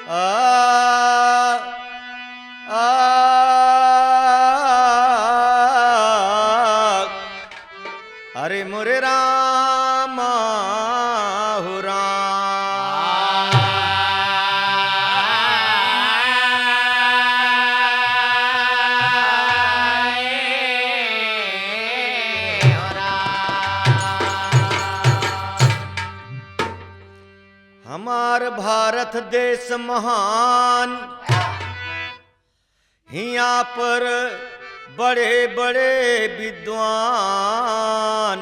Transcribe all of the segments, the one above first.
आ आ अरे मोरे राम हो राम। हमार भारत देश महान, हिया पर बड़े बड़े विद्वान,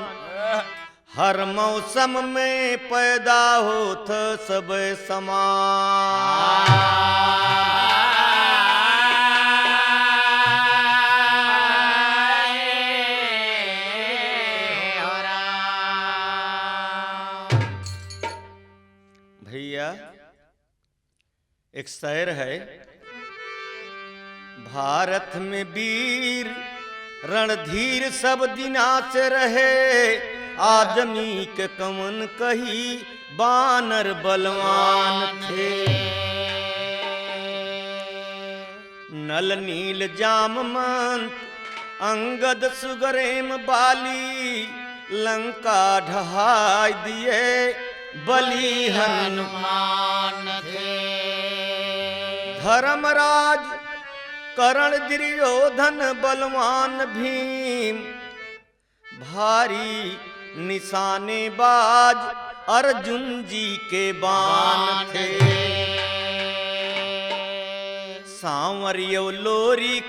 हर मौसम में पैदा होत सब समान। भैया एक शेर है, भारत में वीर रणधीर सब दिना से रहे, आदमी के कमन कही बानर बलवान थे। नल नील जामवंत अंगद सुगरेम बाली, लंका ढहाई दिए बलि हनुमान थे। धर्मराज कर्ण दुर्योधन बलवान भीम, भारी निशानेबाज अर्जुन जी के बाण थे। सांवर लोरिक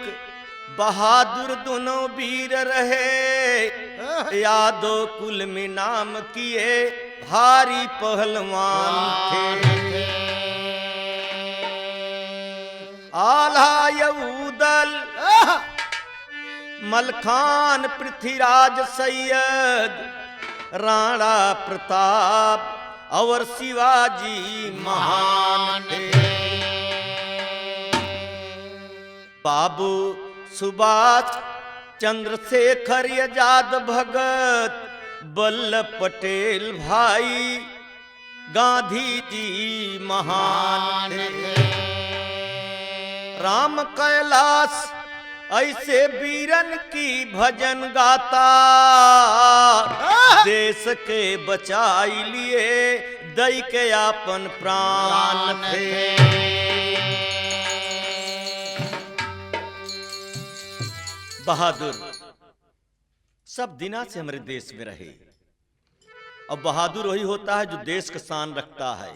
बहादुर दोनों वीर रहे, यादव कुल में नाम किए भारी पहलवान थे। आल्हा यहूदल मलखान पृथ्वीराज सैयद, राणा प्रताप और शिवाजी महान थे। बाबू सुभाष चंद्रशेखर आजाद भगत, वल्लभ पटेल भाई गांधी जी महान थे। राम कैलाश ऐसे वीरन की भजन गाता, देश के बचाई लिए दई के आपन प्राण थे। बहादुर सब दिना से हमारे देश में रहे, और बहादुर वही होता है जो देश का शान रखता है,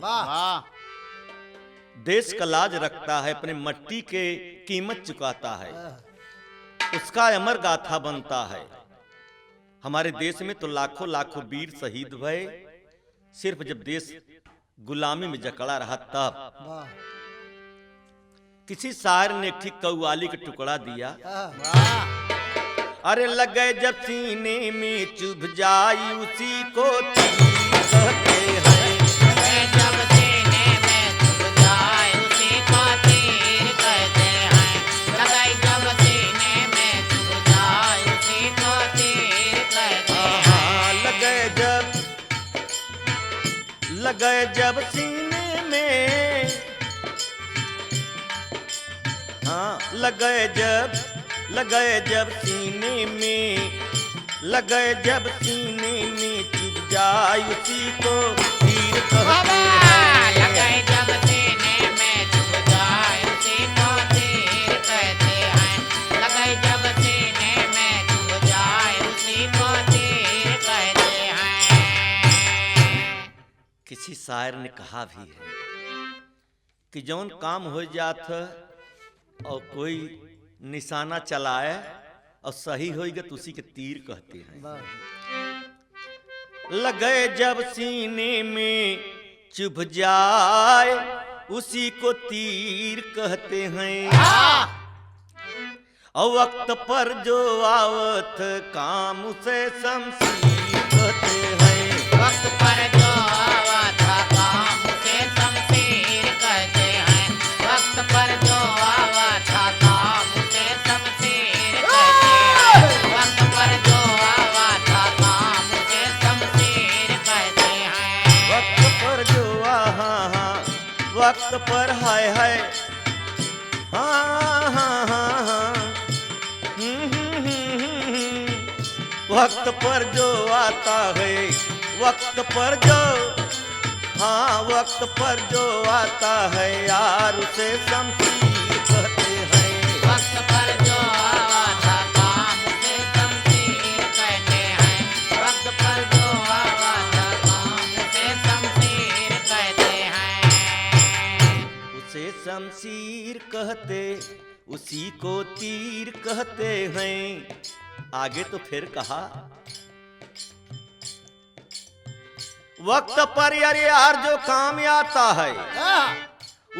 देश का लाज रखता है, अपने मट्टी के कीमत चुकाता है, उसका अमर गाथा बनता है। हमारे देश में तो लाखों लाखों वीर शहीद भये, सिर्फ जब देश गुलामी में जकड़ा रहा तब। किसी शायर ने ठीक कव्वाली का टुकड़ा दिया, अरे लगे जब सीने में चुभ जाई उसी को कहते हैं। लगे जब सीने में, हाँ लगे जब सीने में, लगे जब सीने में चुभ जाए उसी को तीर कहते हैं। लगे जब सीने में चुभ जाए उसी को तीर कहते हैं। लगे जब सीने में चुभ जाए उसी को तीर कहते हैं। किसी शायर ने कहा भी है कि जौन काम हो जात और कोई निशाना चलाए और सही होगा तो उसी के तीर कहते हैं। लगे जब सीने में चुभ जाए उसी को तीर कहते हैं, और वक्त पर जो आवत काम उसे शमशीर कहते हैं। वक्त पर जो आवत काम उसे शमशीर कहते हैं। वक्त पर जो आवत काम उसे शमशीर कहते हैं। वक्त पर जो आवत काम उसे शमशीर कहते हैं। वक्त पर जो वक्त पर हाय हाय हाँ हाँ हाँ हाँ वक्त पर जो आता है वक्त पर जो हाँ वक्त पर जो आता है यार उसे शमशीर कहते हैं वक्त पर जो आता काम उसे शमशीर कहते हैं वक्त पर जो आता काम उसे शमशीर कहते हैं उसे शमशीर कहते उसी को तीर कहते हैं। आगे तो फिर कहा वक्त पर यार जो काम आता है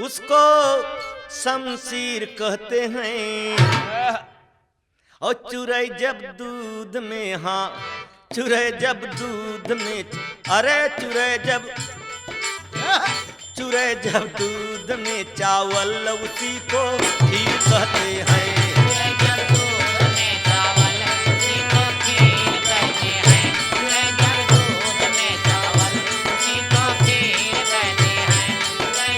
उसको शमशीर कहते हैं। और चुरई जब दूध में हाँ चुरई जब दूध में अरे चुरई जब दूध में चावल उसी को खीर कहते हैं। जब दूध में चावल उसी को खीर कहते हैं जब दूध में चावल उसी को खीर कहते हैं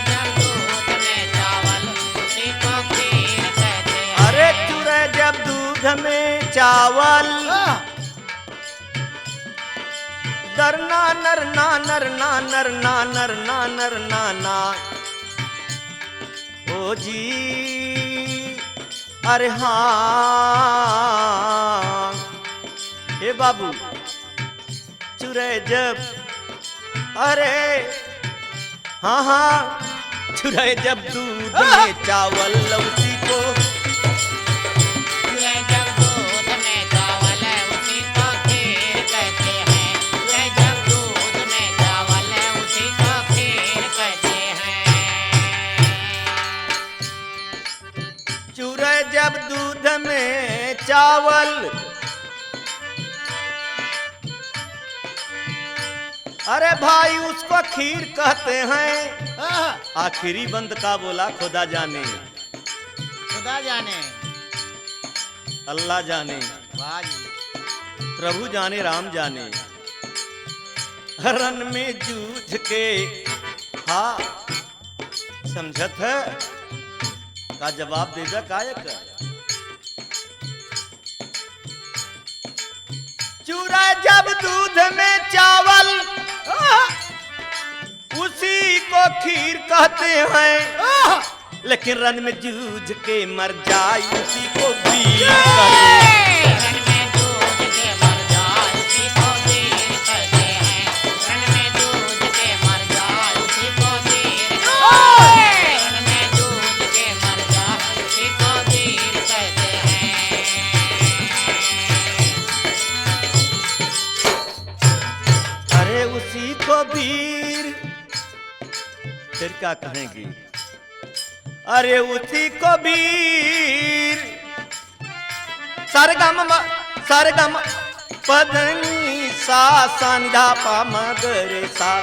जब दूध में चावल उसी को खीर कहते हैं। अरे चुरई जब दूध में चावल दरना नरना नरना नरना नरना नरना ना ओ जी अरे हाँ हे बाबू चुरई जब अरे हाँ हाँ चुरई जब दूध में चावल उसी को जब दूध में चावल उसी को खीर कहते हैं जब दूध में चावल उसी को खीर कहते हैं। चुरई जब दूध में चावल अरे भाई उसको खीर कहते हैं। आखिरी बंद का बोला खुदा जाने खुदा जाने अल्लाह जाने वाह जी प्रभु जाने राम जाने रन में जूझ के हाँ समझत है का जवाब देगा कायक चूरा जब दूध में चावल उसी को खीर कहते हैं। लेकिन रन में जूझ के मर जाए उसी को वीर कहते हैं। रण में जूझ के मर जाए उसी को वीर कहते हैं रण में जूझ के मर जाए उसी को वीर कहते हैं रण में जूझ के मर जाए उसी को वीर कहते हैं। अरे उसी को वीर फिर क्या कहेंगे अरे उसी को वीर सरगम पदनी सा संधा पा मगरे सा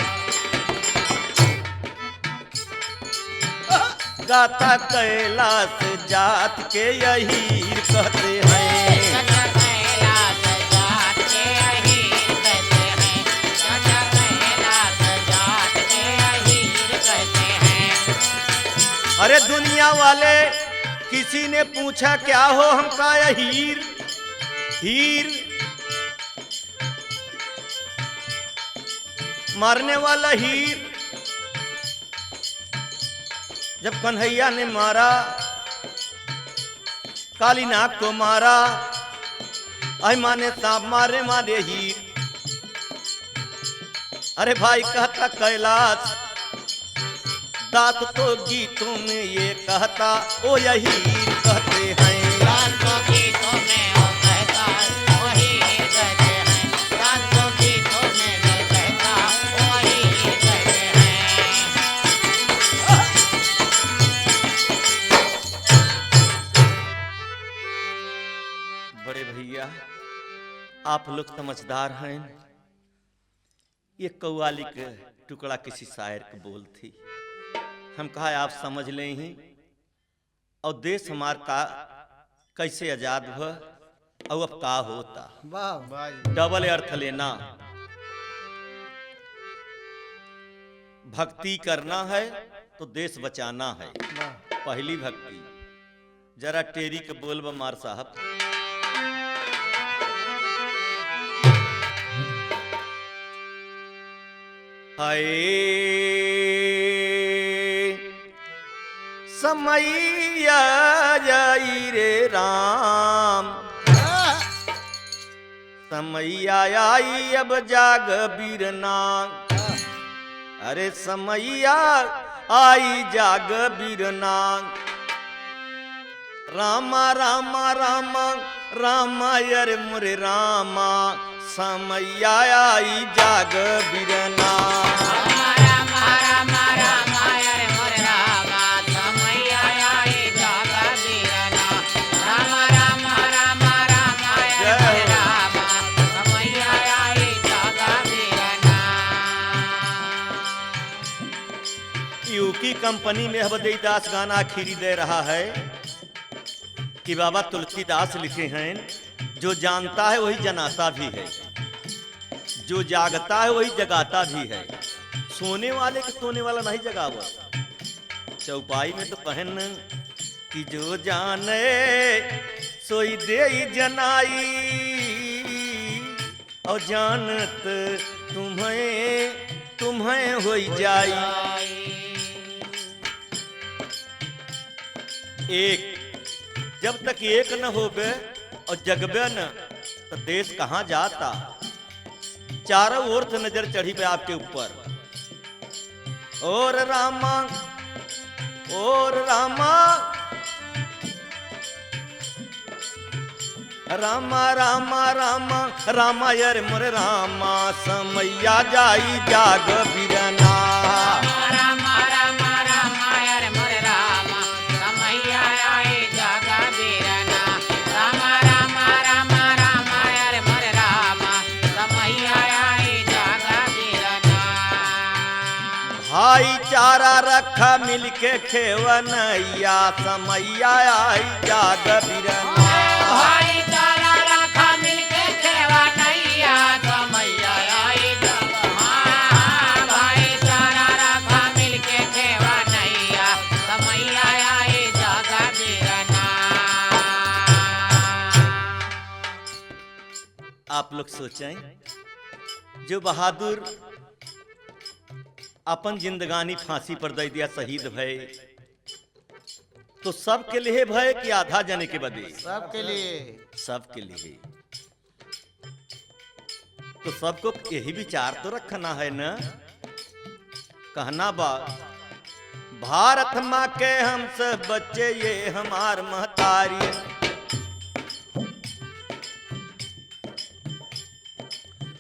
गाथा कैलाश जात के यही कहते हैं। सचा कैलाश जात के अहीर कहते हैं सचा कैलाश जात के अहीर कहते हैं। अरे दुनिया वाले किसी ने पूछा क्या हो हमका यह हीर मारने वाला हीर जब कन्हैया ने मारा काली नाग को मारा आई माने सांप मारे मारे हीर। अरे भाई कहता कैलाश दात तो गीतों में ये कहता ओ यही कहते हैं। रात को गीतों में वो कहता वही कहते हैं रात को गीतों में जो कहता वही कहते हैं। बड़े भैया आप लोग समझदार हैं। ये कव्वाली के टुकड़ा किसी शायर की बोल थी। हम कहा आप समझ लें ही और देश हमार का कैसे आजाद हुआ और अब का होता। वाह डबल अर्थ लेना भक्ति करना है तो देश बचाना है। वाह। पहली भक्ति जरा टेरी के बोल मार साहब। हाय समैया जाई रे राम, समैया आई अब जाग बीरना। अरे समैया आई जाग बीरना। रामा रामा रामा रामा अरे मोरे रामा, समैया आई जाग बीरना। यूकी कंपनी में हबदेदास गाना खीरी दे रहा है कि बाबा तुलसीदास लिखे हैं, जो जानता है वही जनाता भी है, जो जागता है वही जगाता भी है। सोने वाले के सोने वाला नहीं जगावा। चौपाई में तो कहन कि जो जाने सोई दे जनाई, और जानत तुम्हें तुम्हें हो जाई। एक जब तक एक न होबे और जगबे न तो देश कहाँ जाता। चारों ओर से नजर चढ़ी पे आपके ऊपर। और रामा रामा रामा रामा रामा यार मोरे रामा, समैया जाई जाग बीरना। भाईचारा रखा मिलके खेवनैया, समैया आई जाग बीरना। भाईचारा रखा मिलके खेवनैया, समैया आई जाग। भाईचारा रखा मिलके खेवनैया, समैया आई जाग बीरना। आप लोग सोचें, जो बहादुर अपन जिंदगानी फांसी पर दे दिया, शहीद भय, तो सबके लिए भय कि आधा जने के बदे? सबके लिए। सबके लिए। तो सबको यही विचार तो रखना है ना। कहना बा, भारत माँ के हम सब बच्चे, ये हमार महतारी।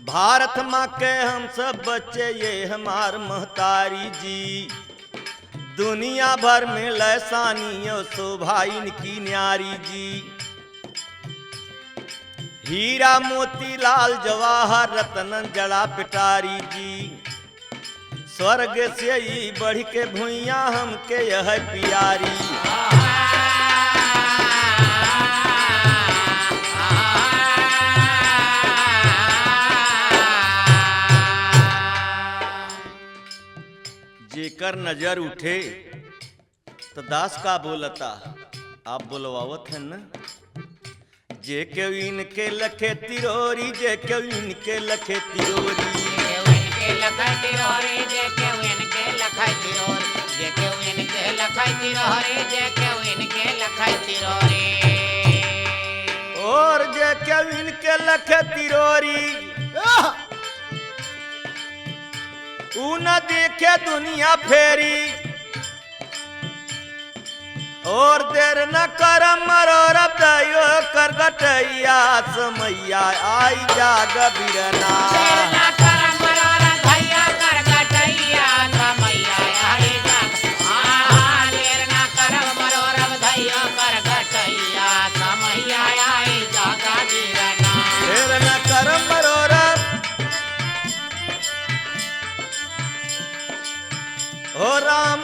भारत माँ के हम सब बच्चे, ये हमार महतारी जी। दुनिया भर में लैसानियों शोभा इनकी न्यारी जी। हीरा मोती लाल जवाहर रतन जड़ा पिटारी जी। स्वर्ग से ही बढ़ के भुइया हमके यह प्यारी। जेकर नजर उठे तो दास का बोलता, आप बोलवावत है न। जे के इनके लखे तिरोरी, जे के इनके लखे तिरोरी। इनके लखाई तिरोरी, जे के इनके लखाई तिरोरी, जे के इनके लखाई तिरोरी, जे के इनके लखाई तिरोरी। और जे के इनके लखे तिरोरी, ऊ न देखे दुनिया फेरी। और देर न कर मरोर दयो कर गटैया, समैया आई जाग बीरना। देर न कर मरोर दयो कर गटैया, समैया आई जाग। देर न कर मरोर दयो कर गटैया, समैया आई जाग बीरना। देर न कर मरोर हो राम।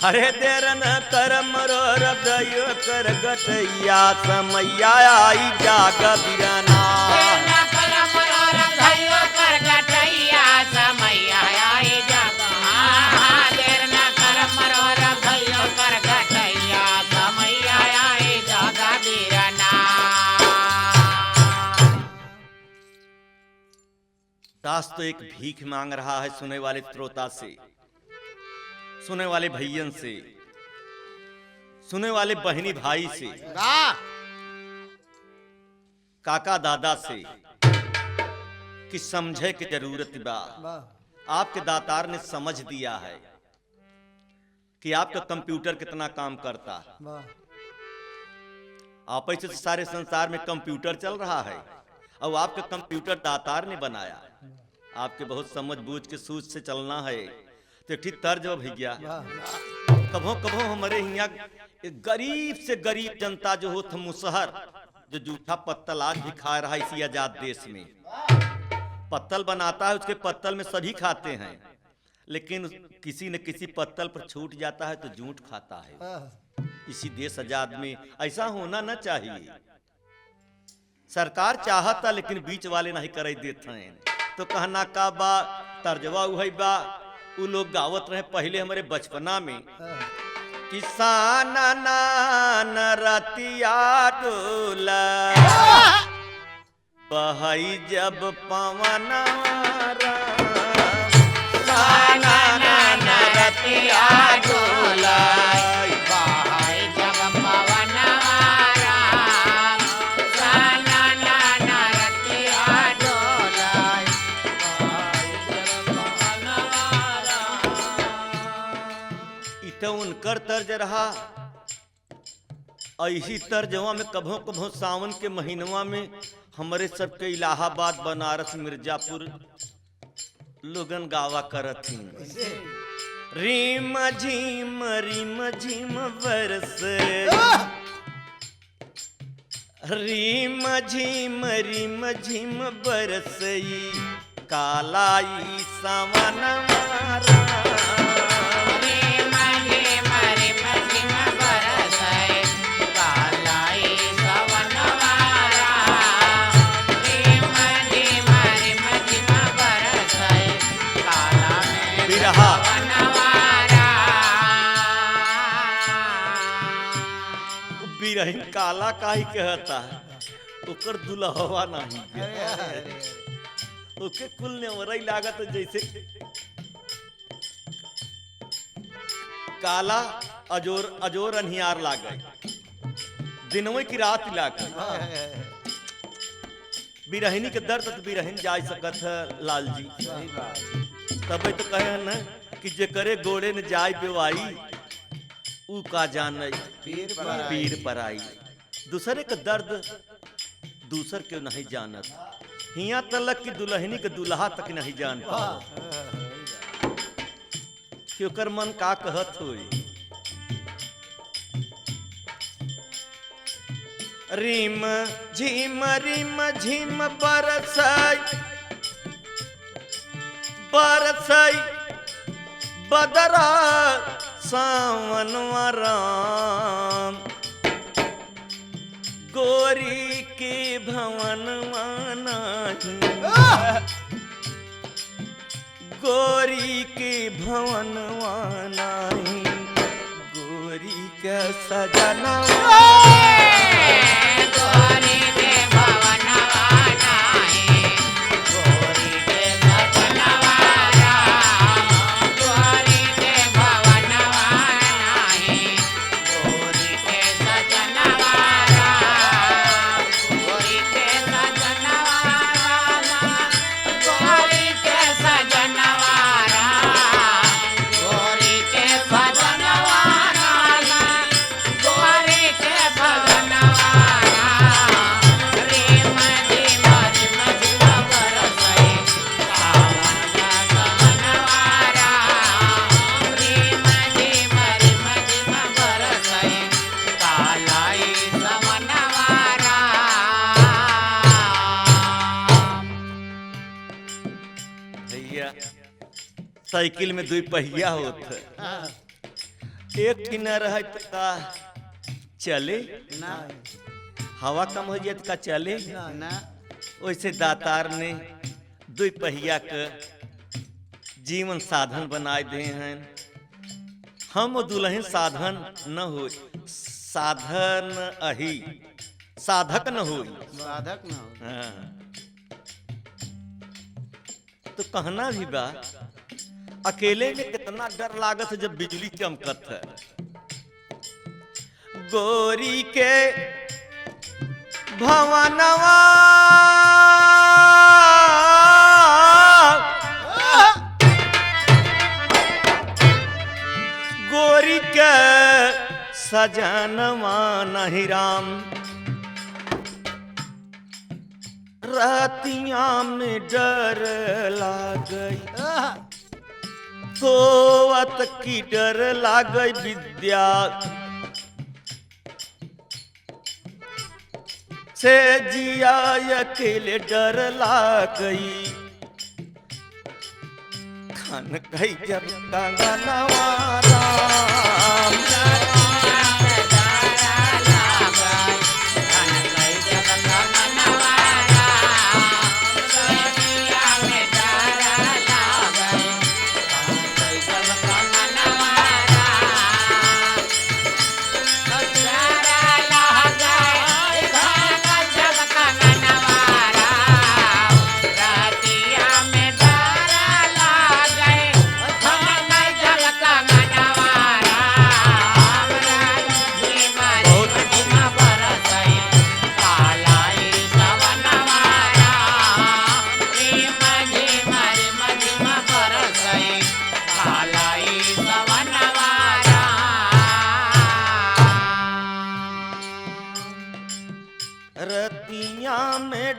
अरे देर न कर मरोर दयो कर गटैया, समैया आई जाग बीरना। दास तो एक भीख मांग रहा है सुने वाले श्रोता से, सुने वाले भैयन से, सुने वाले बहनी भाई से, वाह काका दादा से कि समझे की जरूरत बा। आपके दातार ने समझ दिया है कि आपका कंप्यूटर कितना काम करता है। आप ऐसे सारे संसार में कंप्यूटर चल रहा है और आपका कंप्यूटर दातार ने बनाया। आपके बहुत समझ बूझ के सूझ से चलना है तो ठीक तर्ज हो भैया। कभो कभो हमारे यहाँ गरीब से गरीब जनता जो हो मुसहर जो जूठा पत्तल आज भी खा रहा है इसी आजाद देश में। पत्तल बनाता है, उसके पत्तल में सभी खाते हैं, लेकिन किसी न किसी पत्तल पर छूट जाता है तो जूठ खाता है। इसी देश आजाद में ऐसा होना न चाहिए। सरकार चाहता लेकिन बीच वाले नहीं करे देते हैं। तो कहना का बा तर्जवा उहई बा उ लोग गावत रहे पहले हमारे बचपना में। किसान नान रतिया डोला बहई जब पवन रतिया डोला बहाई जब पवन राम साना नाना रतिया डोला बहाई जब पवन राम। इत उनकर तर्ज रहा। ऐसी तर्जवा में कभो कभो सावन के महीनवा में हमारे सबके इलाहाबाद बनारस मिर्जापुर लोगन गावा करत थी। रीम झीम बरस रीम झीम बरसई कालाई सावन मारा। बिरहिन काला काहे कहता है, ओकर दुल्हवा नहीं ओके कुल ने वरई लागत जैसे काला अजोर अजोर अनियार लागे दिनवे की रात लागे। बिरहिनी के दर्द तो बिरहिन जा सकत है लाल जी। तबे तो कहे न कि जे करे गोड़े न जाय बेवाई ऊ का जाने पीर पराई। दूसरे का दर्द दूसर के नहीं जानत। हिया तलक की दुल्हनी के दुल्हा तक नहीं जान पाओ कि ओकर मन का कहत होई। रीम झीम बरसई बरसई बदरा सावन राम गोरी के भवन नहीं गोरी के भवन नहीं गोरी के सजना गोरी के भवनवा नाही गोरी के सजनवा राम गोरी के भवनवा नाही गोरी के सजनवा राम गोरी के सजनवा राम गोरी के सजनवा राम गोरी के सजनवा राम गोरी के भवनवा भैया साइकिल में दो पहिया होता एक की न रहे तो का चले हवा कम हो जाए तो का चले। वैसे दातार ने दो पहिया का जीवन साधन बनाए दे हैं। हम दुल्हन साधन न हो साधन अही साधक न हो साधक न हो। हाँ। तो कहना भी बा अकेले में कितना डर लागत है जब बिजली चमकत है। गोरी के भवनवा गोरी के सजनवा नहीं राम रातिया में डर लागई सोवत की डर लागई विद्या से जिया अकेले डर लागई खन गई जब कंगनवा राम रतिया में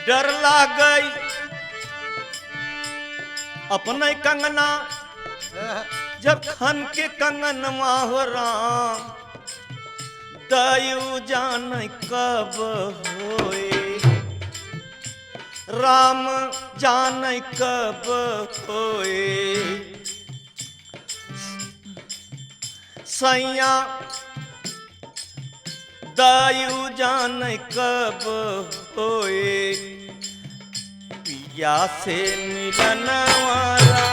डर लागई अपने कंगना जब खन के कंगनवा हो राम दयु जान कब होए राम जान कब होए सैया दयु जान कब होए पिया से मिलन वाला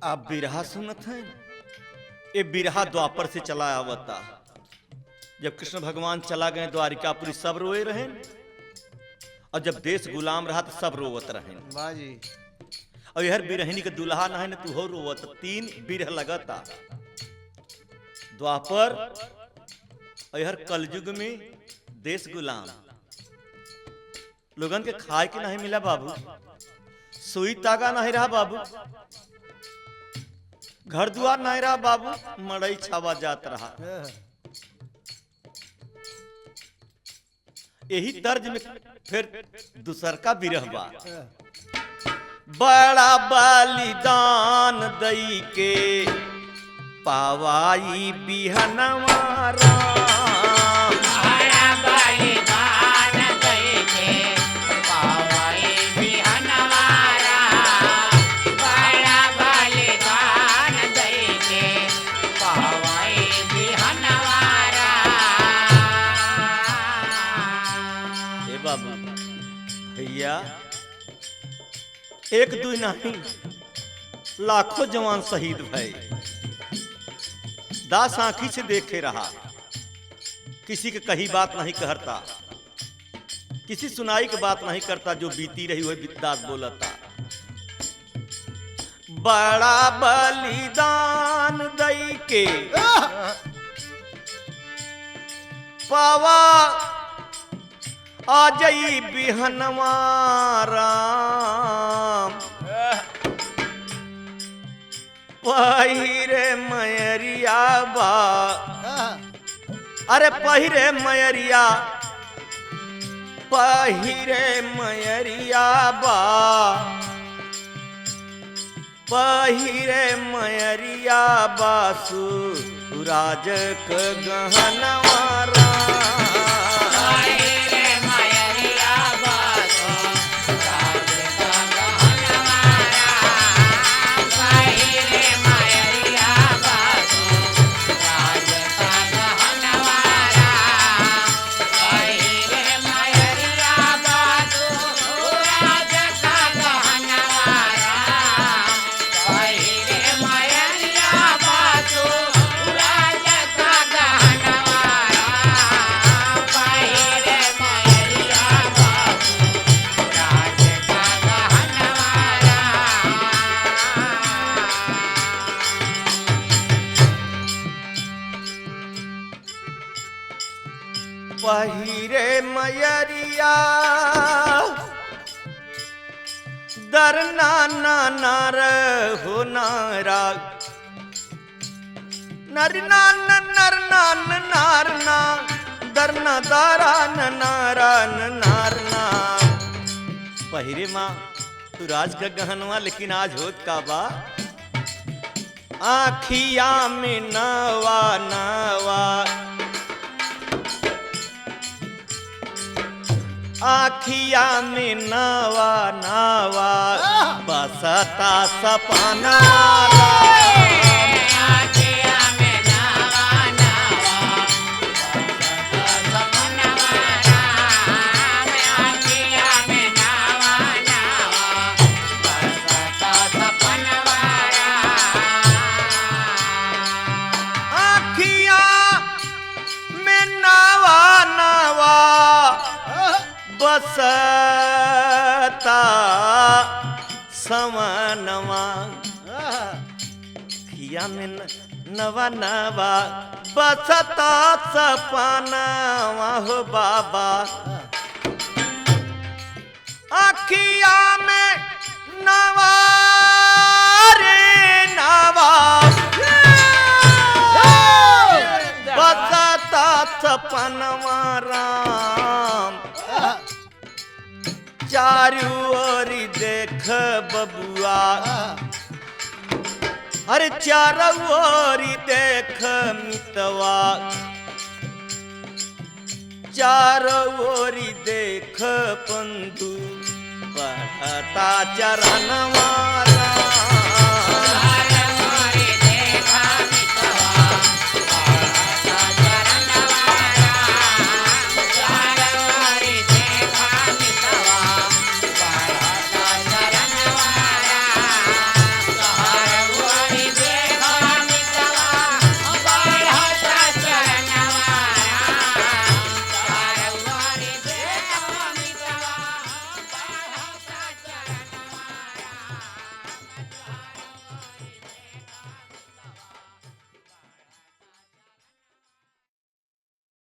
आप बिरहा सुनत हैं। ये बिरहा द्वापर से चला आवता। जब कृष्ण भगवान चला गए द्वारिकापुरी सब रोए रहे और जब देश गुलाम रहा तो सब रोवत रहे। और यहर बिरहनी के दुल्हा न है न तू हो रोवत। 3 बिरह लगता द्वापर और यहर कलयुग में देश गुलाम लोगन के खाए के नहीं मिला बाबू, सुई तागा नहीं रहा बाबू, घर द्वार नहीं रहा बाबू, मड़ई छावा जात रहा। यही तर्ज में फिर दूसर का बिरह बा। बड़ा बलिदान दई के पावाई बिहनवा राम, बड़ा बलिदान दई के पावाई बिहनवा राम, बड़ा बलिदान दई के पावाई बिहनवा राम। ए बाबू भैया, एक दू नहीं लाखों जवान शहीद भये। दास आंखी से देखे रहा, किसी के कही बात नहीं कहता, किसी सुनाई की बात नहीं करता, जो बीती रही वही दास बोलता। बड़ा बलिदान दई के पावा आ जई बिहनवा राम, पहिरे मयरिया बा अरे पहिरे मयरिया बा पहिरे मयरिया बासु राज क गहनवारा पहिरे मयरिया दरना नार हो नारा नरना नरना नारना दरना दारा नारा नारना पहिरे माँ तू राज का गहनवा लेकिन आज होत का बा आखिया में नवा नवा आखिया में नवा नवा बसता सपना बसता समनवा खिया में नवा नवा बसता सपनवा हो बाबा आखिया में नवा रे नवा बसता सपनवा राम चारू ओरी देख बबुआ अरे चारू ओरी देख मितवा चारू ओरी देख पंदू बढ़ता चरणवा